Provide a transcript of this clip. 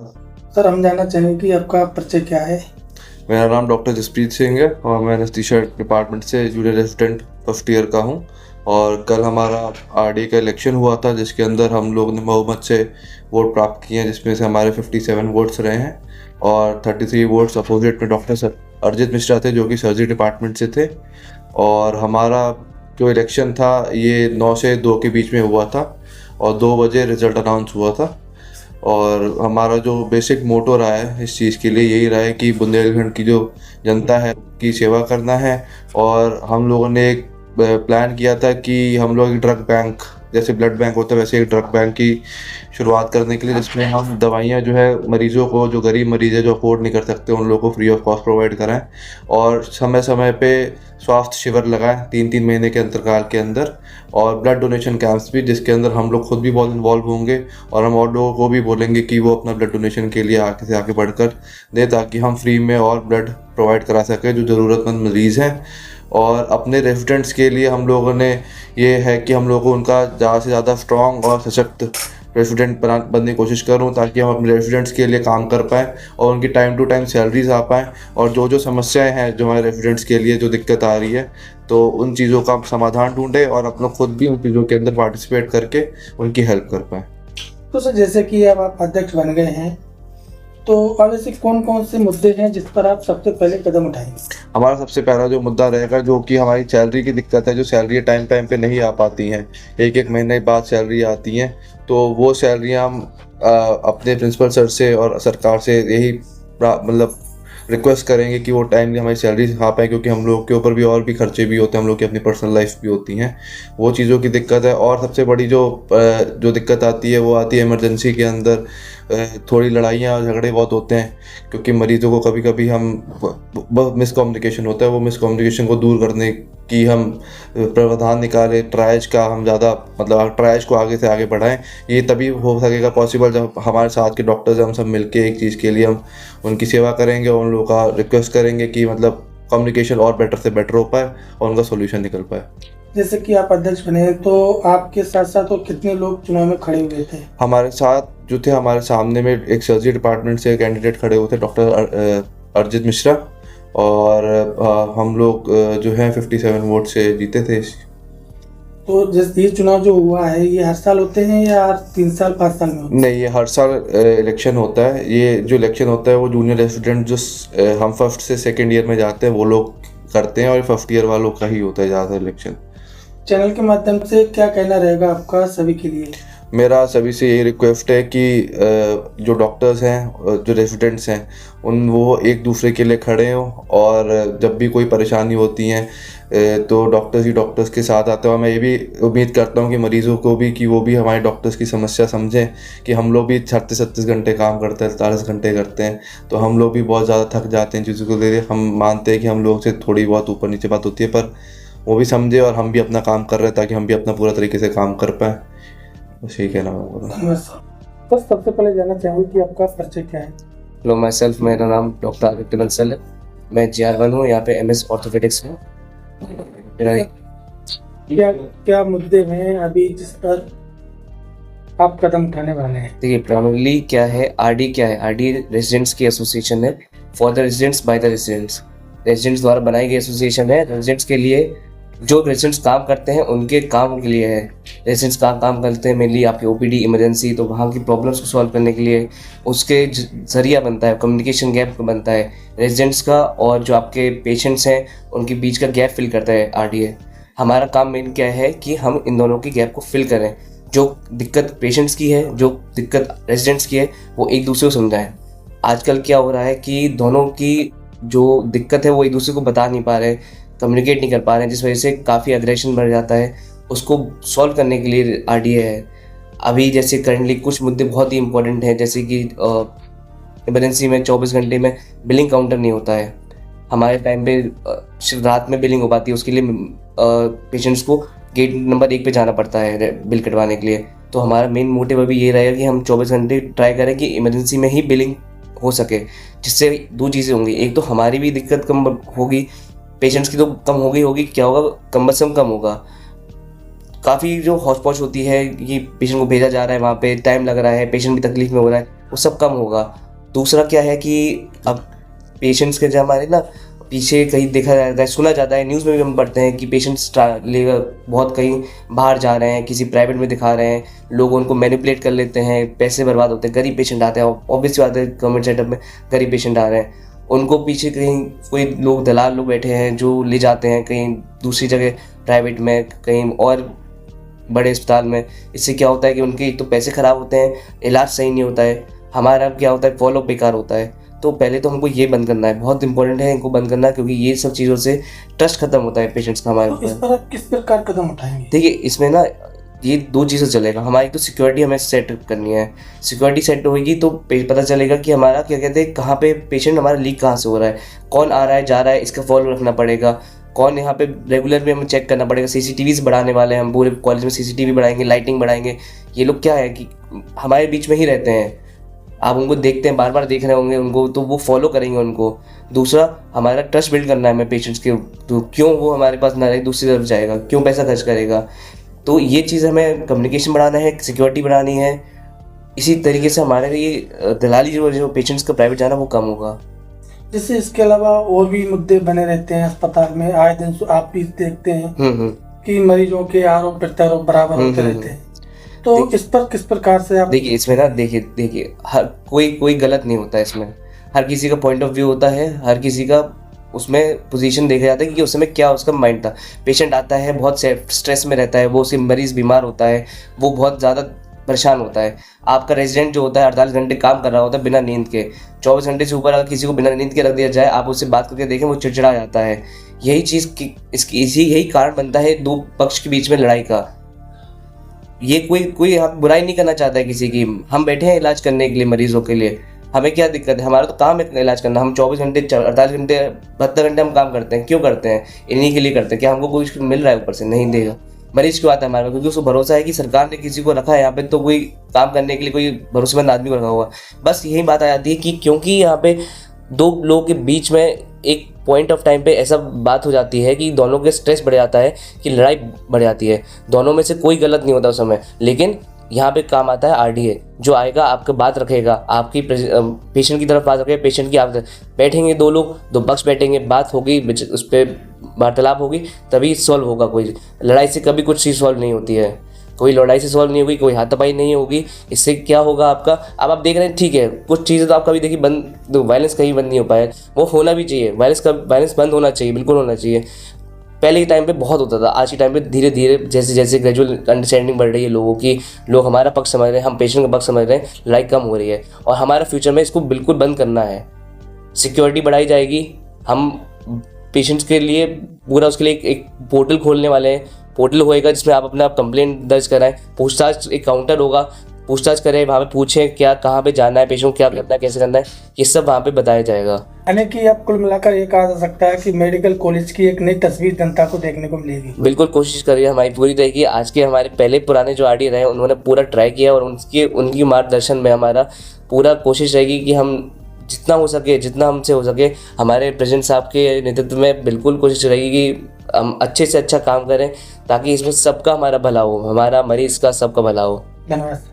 Sir, हम जानना चाहेंगे कि आपका परिचय क्या है। मेरा नाम डॉक्टर जसप्रीत सिंह है और मैं एनेस्थीसिया डिपार्टमेंट से जूनियर रेजिडेंट फर्स्ट ईयर का हूं। और कल हमारा आरडी का इलेक्शन हुआ था, जिसके अंदर हम लोग ने बहुमत से वोट प्राप्त किए हैं, जिसमें से हमारे 57 वोट्स रहे हैं और 33 वोट्स अपोजिट में डॉक्टर अर्जित मिश्रा थे, जो कि सर्जरी डिपार्टमेंट से थे। और हमारा जो इलेक्शन था ये 9 से 2 के बीच में हुआ था और 2 बजे रिजल्ट अनाउंस हुआ था। और हमारा जो बेसिक मोटो रहा है इस चीज़ के लिए यही रहा है कि बुंदेलखंड की जो जनता है की सेवा करना है। और हम लोगों ने एक प्लान किया था कि हम लोग एक ड्रग बैंक, जैसे ब्लड बैंक होता है वैसे एक ड्रग बैंक की शुरुआत करने के लिए, जिसमें हम दवाइयाँ जो है मरीज़ों को, जो गरीब मरीज़ है जो अफोर्ड नहीं कर सकते, उन लोगों को फ्री ऑफ कॉस्ट प्रोवाइड कराएं। और समय समय पे स्वास्थ्य शिविर लगाएं 3-3 महीने के अंतराल के अंदर, और ब्लड डोनेशन कैंप्स भी, जिसके अंदर हम लोग खुद भी बहुत इन्वॉल्व होंगे और हम और लोगों को भी बोलेंगे कि वो अपना ब्लड डोनेशन के लिए आगे से आगे बढ़कर दें, ताकि हम फ्री में और ब्लड प्रोवाइड करा सकें जो ज़रूरतमंद मरीज़ हैं। और अपने रेजिडेंट्स के लिए हम लोगों ने ये है कि हम लोगों को उनका ज़्यादा से ज़्यादा स्ट्रॉन्ग और सशक्त रेजिडेंट बनने की कोशिश करूं, ताकि हम अपने रेजिडेंट्स के लिए काम कर पाएँ और उनकी टाइम टू टाइम सैलरीज आ पाएँ। और जो जो समस्याएं हैं जो हमारे रेजिडेंट्स के लिए जो दिक्कत आ रही है, तो उन चीज़ों का समाधान ढूंढें और अपना खुद भी उन चीज़ों के अंदर पार्टिसिपेट करके उनकी हेल्प कर पाएँ। तो सर, जैसे कि अब आप अध्यक्ष बन गए हैं, तो अब ऐसे कौन कौन से मुद्दे हैं जिस पर आप सबसे पहले कदम उठाएंगे। हमारा सबसे पहला जो मुद्दा रहेगा, जो कि हमारी सैलरी की दिक्कत है, जो सैलरी टाइम टाइम पे नहीं आ पाती हैं, एक एक महीने बाद सैलरी आती हैं, तो वो सैलरियाँ हम अपने प्रिंसिपल सर से और सरकार से यही मतलब रिक्वेस्ट करेंगे कि वो टाइमली हमारी सैलरी आ पाए, क्योंकि हम लोग के ऊपर भी और भी खर्चे भी होते हैं, हम लोग की अपनी पर्सनल लाइफ भी होती हैं, वो चीज़ों की दिक्कत है। और सबसे बड़ी जो दिक्कत आती है वो आती है इमरजेंसी के अंदर। थोड़ी लड़ाइयाँ और झगड़े बहुत होते हैं, क्योंकि मरीजों को कभी कभी हम बहुत मिसकम्युनिकेशन होता है, वो मिसकम्युनिकेशन को दूर करने की हम प्रावधान निकालें, ट्रायज का हम ज़्यादा मतलब ट्रायज को आगे से आगे बढ़ाएं। ये तभी हो सकेगा पॉसिबल जब हमारे साथ के डॉक्टर्स हम सब मिलके एक चीज़ के लिए हम उनकी सेवा करेंगे और उन लोगों का रिक्वेस्ट करेंगे कि मतलब कम्युनिकेशन और बेटर से बेटर हो पाए और उनका सोल्यूशन निकल पाए। जैसे कि आप अध्यक्ष बने, तो आपके साथ साथ और कितने लोग चुनाव में खड़े हुए थे। हमारे साथ जो थे, हमारे सामने में एक सर्जरी डिपार्टमेंट से कैंडिडेट खड़े हुए थे, डॉक्टर अर्जित मिश्रा, और हम लोग जो है 57 वोट से जीते थे। तो जैसे ये चुनाव जो हुआ है, ये हर साल होते हैं या हर 3 साल 5 साल में होते हैं? नहीं, ये हर साल इलेक्शन होता है। ये जो इलेक्शन होता है वो जूनियर रेजिडेंट जो हम फर्स्ट से सेकेंड ईयर में जाते हैं वो लोग करते हैं, और फर्स्ट ईयर वालों का ही होता है ज़्यादातर इलेक्शन। चैनल के माध्यम से क्या कहना रहेगा आपका सभी के लिए। मेरा सभी से यही रिक्वेस्ट है कि जो डॉक्टर्स हैं, जो रेजिडेंट्स हैं, वो एक दूसरे के लिए खड़े हों, और जब भी कोई परेशानी होती है तो डॉक्टर्स ही डॉक्टर्स के साथ आते हैं। और मैं ये भी उम्मीद करता हूँ कि मरीज़ों को भी, कि वो भी हमारे डॉक्टर्स की समस्या समझें, कि हम लोग भी 36-36 घंटे काम करते हैं, 47 घंटे करते हैं, तो हम लोग भी बहुत ज़्यादा थक जाते हैं चीज़ों को लेकर। हम मानते हैं कि हम लोग से थोड़ी बहुत ऊपर नीचे बात होती है, पर वो भी समझे और हम भी अपना काम कर रहे हैं, ताकि हम भी अपना पूरा तरीके से काम कर पाएँ। बस यही कहना होगा। बस सबसे पहले जानना चाहूँगा कि आपका परिचय क्या है। हेलो, माई सेल्फ, मेरा नाम डॉक्टर आदित्य बंसल है। मैं GR1 हूँ, यहाँ पे MS ऑर्थोपेडिक्स में। क्या मुद्दे हैं अभी जिस पर आप कदम उठाने वाले हैं। देखिए, प्राइमरली क्या है, RD क्या है। RD रेजिडेंट्स की एसोसिएशन है, for the residents by the residents. Residents द्वारा बनाई गई एसोसिएशन है। रेजिडेंट्स के लिए, जो रेजिडेंट्स काम करते हैं उनके काम के लिए है। रेजिडेंट्स काम करते हैं मेनली आपके OPD इमरजेंसी, तो वहाँ की प्रॉब्लम्स को सॉल्व करने के लिए उसके जरिया बनता है, कम्युनिकेशन गैप बनता है रेजिडेंट्स का, और जो आपके पेशेंट्स हैं उनके बीच का गैप फिल करता है RDA। हमारा काम मेन क्या है कि हम इन दोनों की गैप को फिल करें। जो दिक्कत पेशेंट्स की है, जो दिक्कत रेजिडेंट्स की है, वो एक दूसरे को समझाएं। आजकल क्या हो रहा है कि दोनों की जो दिक्कत है वो एक दूसरे को बता नहीं पा रहे, कम्युनिकेट नहीं कर पा रहे हैं, जिस वजह से काफ़ी एग्रेशन बढ़ जाता है। उसको सॉल्व करने के लिए RDA है। अभी जैसे करंटली कुछ मुद्दे बहुत ही इंपॉर्टेंट हैं, जैसे कि इमरजेंसी में 24 घंटे में बिलिंग काउंटर नहीं होता है। हमारे टाइम पे सिर्फ रात में बिलिंग हो पाती है, उसके लिए पेशेंट्स को गेट नंबर 1 पे जाना पड़ता है बिल कटवाने के लिए। तो हमारा मेन मोटिव अभी ये रहेगा कि हम 24 घंटे ट्राई करें कि इमरजेंसी में ही बिलिंग हो सके, जिससे 2 चीज़ें होंगी। एक तो हमारी भी दिक्कत कम होगी, पेशेंट्स की तो कम होगी, क्या होगा, कम से कम होगा। काफ़ी जो हौच पौच होती है कि पेशेंट को भेजा जा रहा है, वहाँ पे टाइम लग रहा है, पेशेंट भी तकलीफ में हो रहा है, वो सब कम होगा। दूसरा क्या है कि अब पेशेंट्स के जो हमारे ना पीछे कहीं देखा जाता है, सुना जाता है, न्यूज़ में भी हम पढ़ते हैं कि पेशेंट्स बहुत कहीं बाहर जा रहे हैं, किसी प्राइवेट में दिखा रहे हैं, लोग उनको मैनिपुलेट कर लेते हैं, पैसे बर्बाद होते हैं, गरीब पेशेंट आते हैं। ऑब्वियस बात है गवर्नमेंट सेटअप में गरीब पेशेंट आ रहे हैं, उनको पीछे कहीं कोई लोग दलाल लोग बैठे हैं जो ले जाते हैं कहीं दूसरी जगह प्राइवेट में, कहीं और बड़े अस्पताल में। इससे क्या होता है कि उनके तो पैसे ख़राब होते हैं, इलाज सही नहीं होता है, हमारा क्या होता है फॉलो बेकार होता है। तो पहले तो हमको ये बंद करना है, बहुत इंपॉर्टेंट है इनको बंद करना, क्योंकि ये सब चीज़ों से ट्रस्ट खत्म होता है पेशेंट्स का हमारे तो इस ऊपर। पर आप किस प्रकार कदम उठाएंगे? देखिए इसमें ना ये दो चीज़ें चलेगा, हमारी तो सिक्योरिटी हमें सेट करनी है। सिक्योरिटी सेट होगी तो पता चलेगा कि हमारा क्या कहते हैं कहाँ पे पेशेंट हमारा लीक कहाँ से हो रहा है, कौन आ रहा है जा रहा है, इसका फॉलो रखना पड़ेगा। कौन यहाँ पे रेगुलर में हमें चेक करना पड़ेगा। सीसीटीवीज बढ़ाने वाले हैं हम, पूरे कॉलेज में सीसीटीवी बढ़ाएंगे, लाइटिंग बढ़ाएंगे। ये लोग क्या है कि हमारे बीच में ही रहते हैं, आप उनको देखते हैं, बार बार देख रहे होंगे उनको, तो वो फॉलो करेंगे उनको। दूसरा हमारा ट्रस्ट बिल्ड करना है हमें पेशेंट्स के, तो क्यों वो हमारे पास ना रहे, दूसरी तरफ जाएगा, क्यों पैसा खर्च करेगा। तो ये चीज़ हमें कम्युनिकेशन बढ़ाना है, सिक्योरिटी बढ़ानी है। इसी तरीके से हमारे ये दलाली जो पेशेंट्स का प्राइवेट जाना वो कम होगा। जैसे इसके अलावा और भी मुद्दे बने रहते हैं अस्पताल में, आए दिन आप भी देखते हैं कि मरीजों के आरोप प्रत्यारोप बराबर होते रहते हैं। तो इस पर किस प्रकार से आप देखिए इसमें ना देखिए हर कोई गलत नहीं होता है इसमें, हर किसी का पॉइंट ऑफ व्यू होता है, हर किसी का उसमें पोजीशन देखा जाता है कि उस समय क्या उसका माइंड था। पेशेंट आता है बहुत स्ट्रेस में रहता है, वो उसके मरीज बीमार होता है, वो बहुत ज़्यादा परेशान होता है। आपका रेजिडेंट जो होता है 48 घंटे काम कर रहा होता है बिना नींद के, 24 घंटे से ऊपर अगर किसी को बिना नींद के रख दिया जाए, आप उससे बात करके देखें वो चिड़चिड़ा जाता है। यही चीज़ यही कारण बनता है दो पक्ष के बीच में लड़ाई का। ये कोई हम बुराई नहीं करना चाहता है किसी की, हम बैठे हैं इलाज करने के लिए मरीजों के लिए, हमें क्या दिक्कत है, हमारा तो काम है इलाज करना। हम 24 घंटे 48 घंटे 72 घंटे हम काम करते हैं, क्यों करते हैं, इन्हीं के लिए करते हैं। क्या हमको कोई मिल रहा है ऊपर से, नहीं देगा। मरीज क्यों आता है हमारे पास, क्योंकि उसको भरोसा है कि सरकार ने किसी को रखा है यहाँ पे, तो कोई काम करने के लिए कोई भरोसेमंद आदमी को रखा हुआ। बस यही बात आ जाती है कि क्योंकि यहाँ पे दो लोगों के बीच में एक पॉइंट ऑफ टाइम पे ऐसा बात हो जाती है कि दोनों के स्ट्रेस बढ़ जाता है, कि लड़ाई बढ़ जाती है। दोनों में से कोई गलत नहीं होता उस समय, लेकिन यहाँ पे काम आता है आरडीए, जो आएगा आपका बात रखेगा, आपकी पेशेंट की तरफ बात रखेगा, पेशेंट की आप बैठेंगे, दो लोग दो पक्ष बैठेंगे, बात होगी, उस पर वार्तालाप होगी, तभी सॉल्व होगा। कोई लड़ाई से कभी कुछ चीज़ सॉल्व नहीं होती है, कोई लड़ाई से सॉल्व नहीं होगी, कोई हाथापाई नहीं होगी। इससे क्या होगा आपका, अब आप देख रहे हैं ठीक है कुछ चीज़ें तो आप कभी देखिए बंद, वायलेंस कहीं बंद नहीं हो पाया, वो होना भी चाहिए, वायलेंस बंद होना चाहिए, बिल्कुल होना चाहिए। पहले के टाइम पे बहुत होता था, आज के टाइम पे धीरे धीरे जैसे जैसे ग्रेजुअल अंडरस्टैंडिंग बढ़ रही है लोगों की, लोग हमारा पक्ष समझ रहे हैं, हम पेशेंट का पक्ष समझ रहे हैं, लड़ाई कम हो रही है। और हमारा फ्यूचर में इसको बिल्कुल बंद करना है, सिक्योरिटी बढ़ाई जाएगी। हम पेशेंट्स के लिए पूरा उसके लिए एक पोर्टल खोलने वाले हैं, पोर्टल होएगा जिसमें आप अपना कंप्लेंट दर्ज कराएं, पूछताछ, एक काउंटर होगा, पूछताछ करें, वहाँ पे पूछें क्या कहाँ पे जाना है, पेशेंट को क्या करना है, कैसे करना है, ये सब वहाँ पे बताया जाएगा। यानी कि अब कुल मिलाकर ये कहा जा सकता है कि मेडिकल कॉलेज की एक नई तस्वीर जनता को देखने को मिलेगी। बिल्कुल कोशिश करिए, हमारी पूरी रहेगी। आज के हमारे पहले पुराने जो आरडी रहे उन्होंने पूरा ट्राई किया, और उनकी मार्गदर्शन में हमारा पूरा कोशिश रहेगी कि हम जितना हो सके, जितना हमसे हो सके, हमारे प्रेसिडेंट साहब के नेतृत्व में बिल्कुल कोशिश रहेगी कि हम अच्छे से अच्छा काम करें, ताकि इसमें सबका हमारा भला हो, हमारा मरीज़ का सबका भला हो। धन्यवाद।